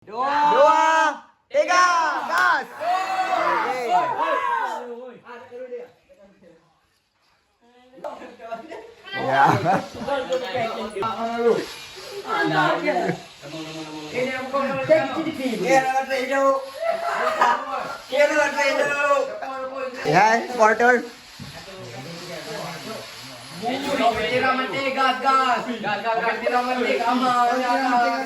Dua, tiga, gas. Ya. Ya, supporter. Tira mantik, gas. Tira mantik, aman.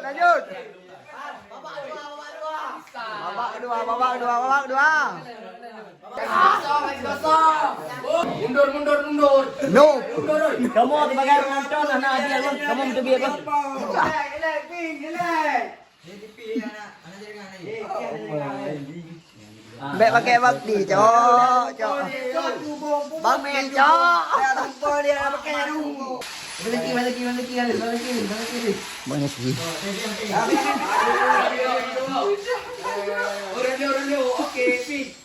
Lanjut. Babak dua. Mundur. No. Kamu sebagai penonton anak dia kan, kamu untuk biar apa? Mbak pakai bakti, cok. Bakti, cok. Balik kiri. Banyak sih. Orangnya, oke, fit.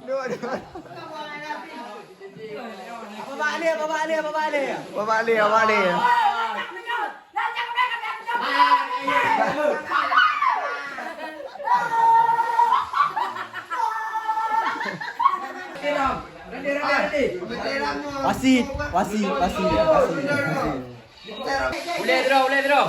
Dua. Bapak dia. Wasit. Boleh draw.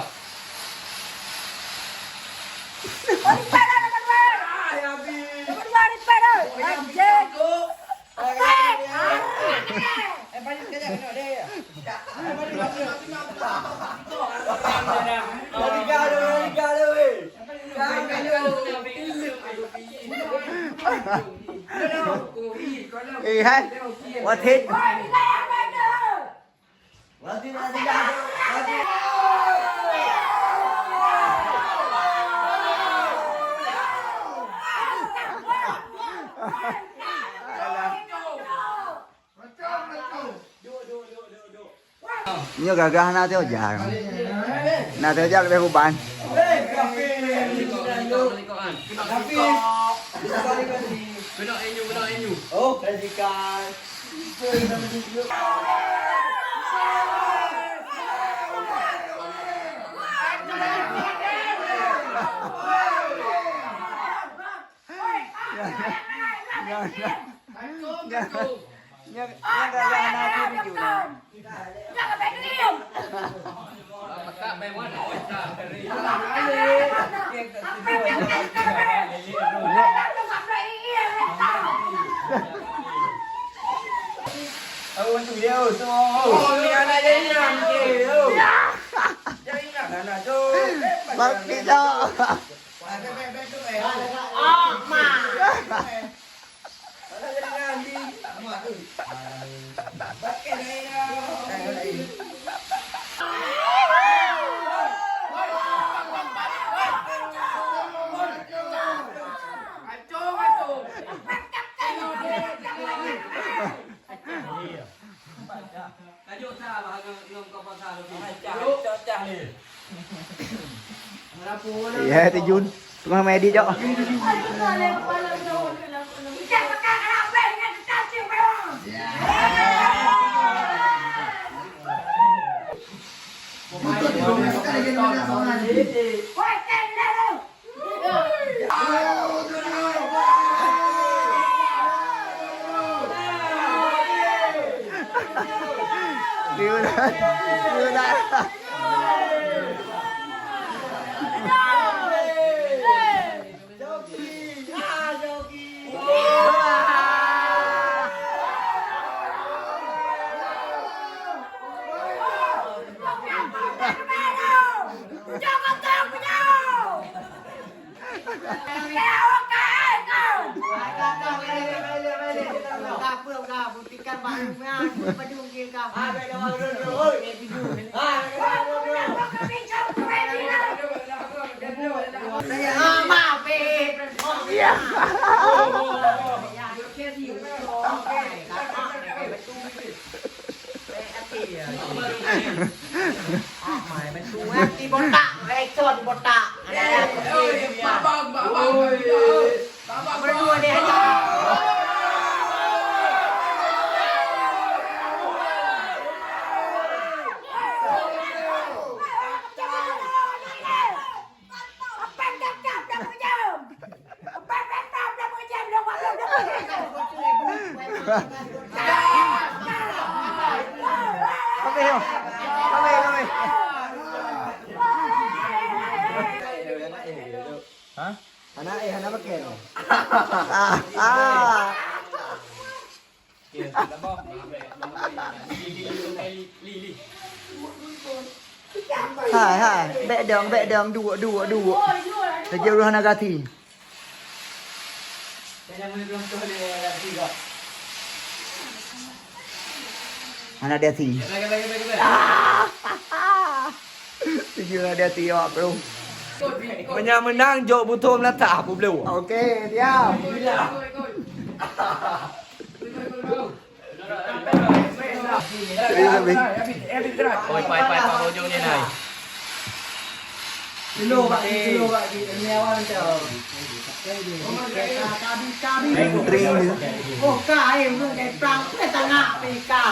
Hai. What hit? Như gà na theo già. Na theo già lebih kuban. Benar enyu. Oh, kritikan. Bakti, cok. Iya, itu Jun. Tukang medi, cok. Di botak, rekod botak. Berdua deh aja. Kami yo. Kami. Hah? Anak pakai. Hai. Bek dong, dua. Sejauh dua nagati. Anak dia ti. Sejauh dia ti awak bro. Menang jok butuh melata aku belum. Okey, diam. Ôi quay vào vô như này. Dulu Pak, ini awal macam. Ring ni. Oh, kai belum kai perang, kai tengah pika.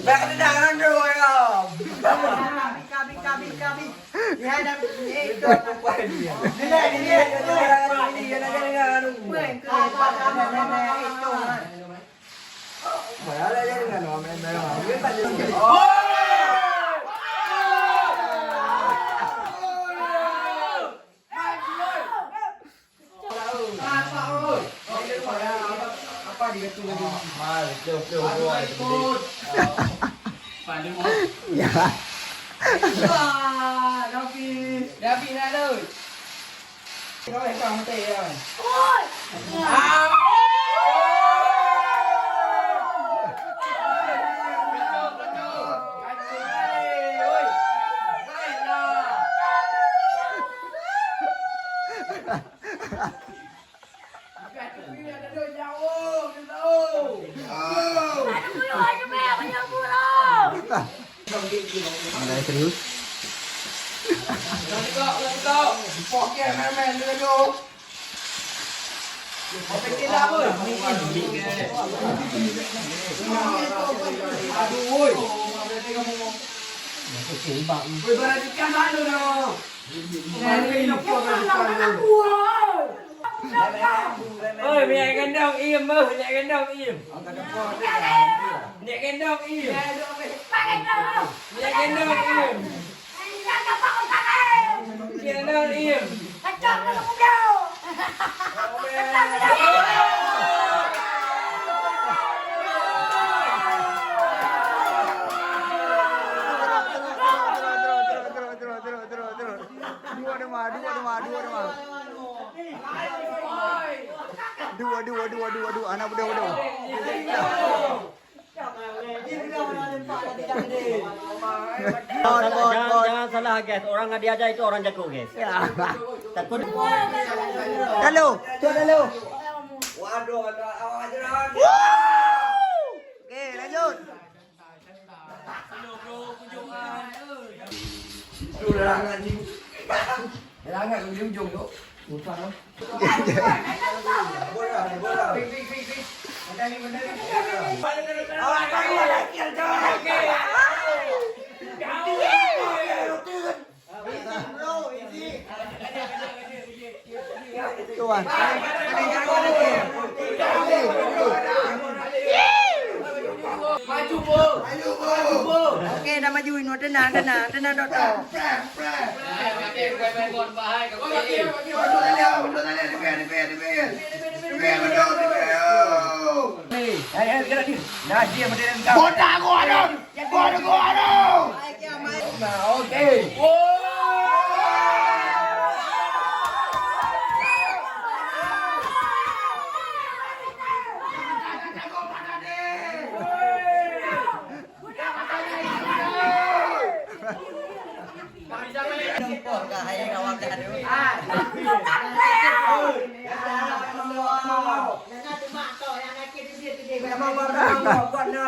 Bạn đã đang rồi không? Pika. Ya dah itu. Ya. David ra rồi. Có phải còn tì rồi. Dah serius. Ôi mẹ cái đông im ơi, mẹ cái đông im. Mẹ cái đông im. Mẹ cái đông im. Mẹ cái đông im. Dua. Anak berdua. Jangan salah guys, orang yang diajar itu orang jago guys. Takut. Halo, tuan halo. Waduh, ajaran. Okey, lanjut. Langan ujung tu. Bukan tu. Tuan. Maju bu. Okey, dah maju ini tenang doktor. Quay một và hai các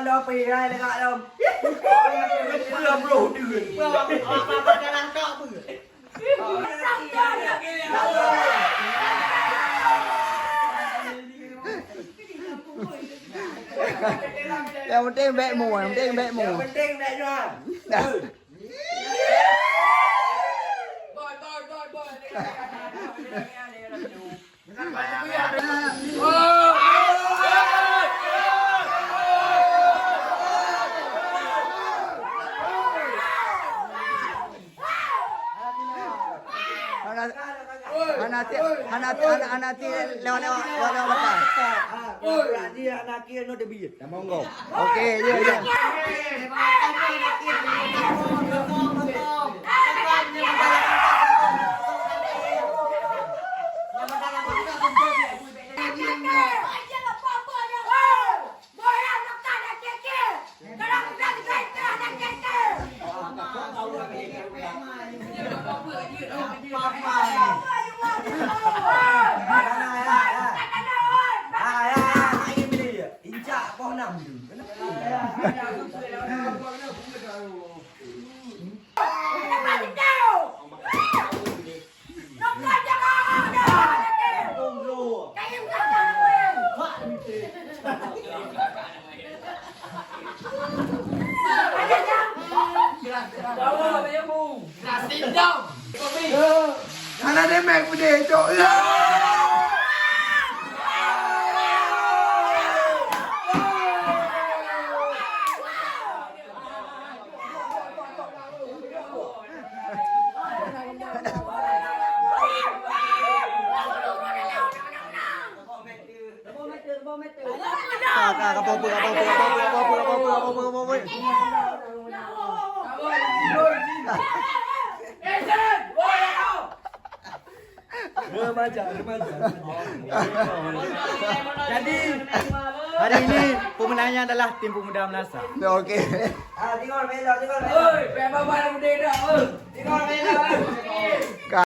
dah pergi hai dekat dalam. Belum bro duit. Apa dalam tok apa? Yang penting bekmu, yang penting bekmu. Yang penting nak jual. Hanati lewat belakang. Dia anak kira no debit. Monggo. Okey, ya ya. Anak dia mek pedih cok. Jadi Hari ini pemenangnya adalah tim pemuda Melasa. Okey. tengok bela. Oi, pepa barang muda dah. Tengok bela.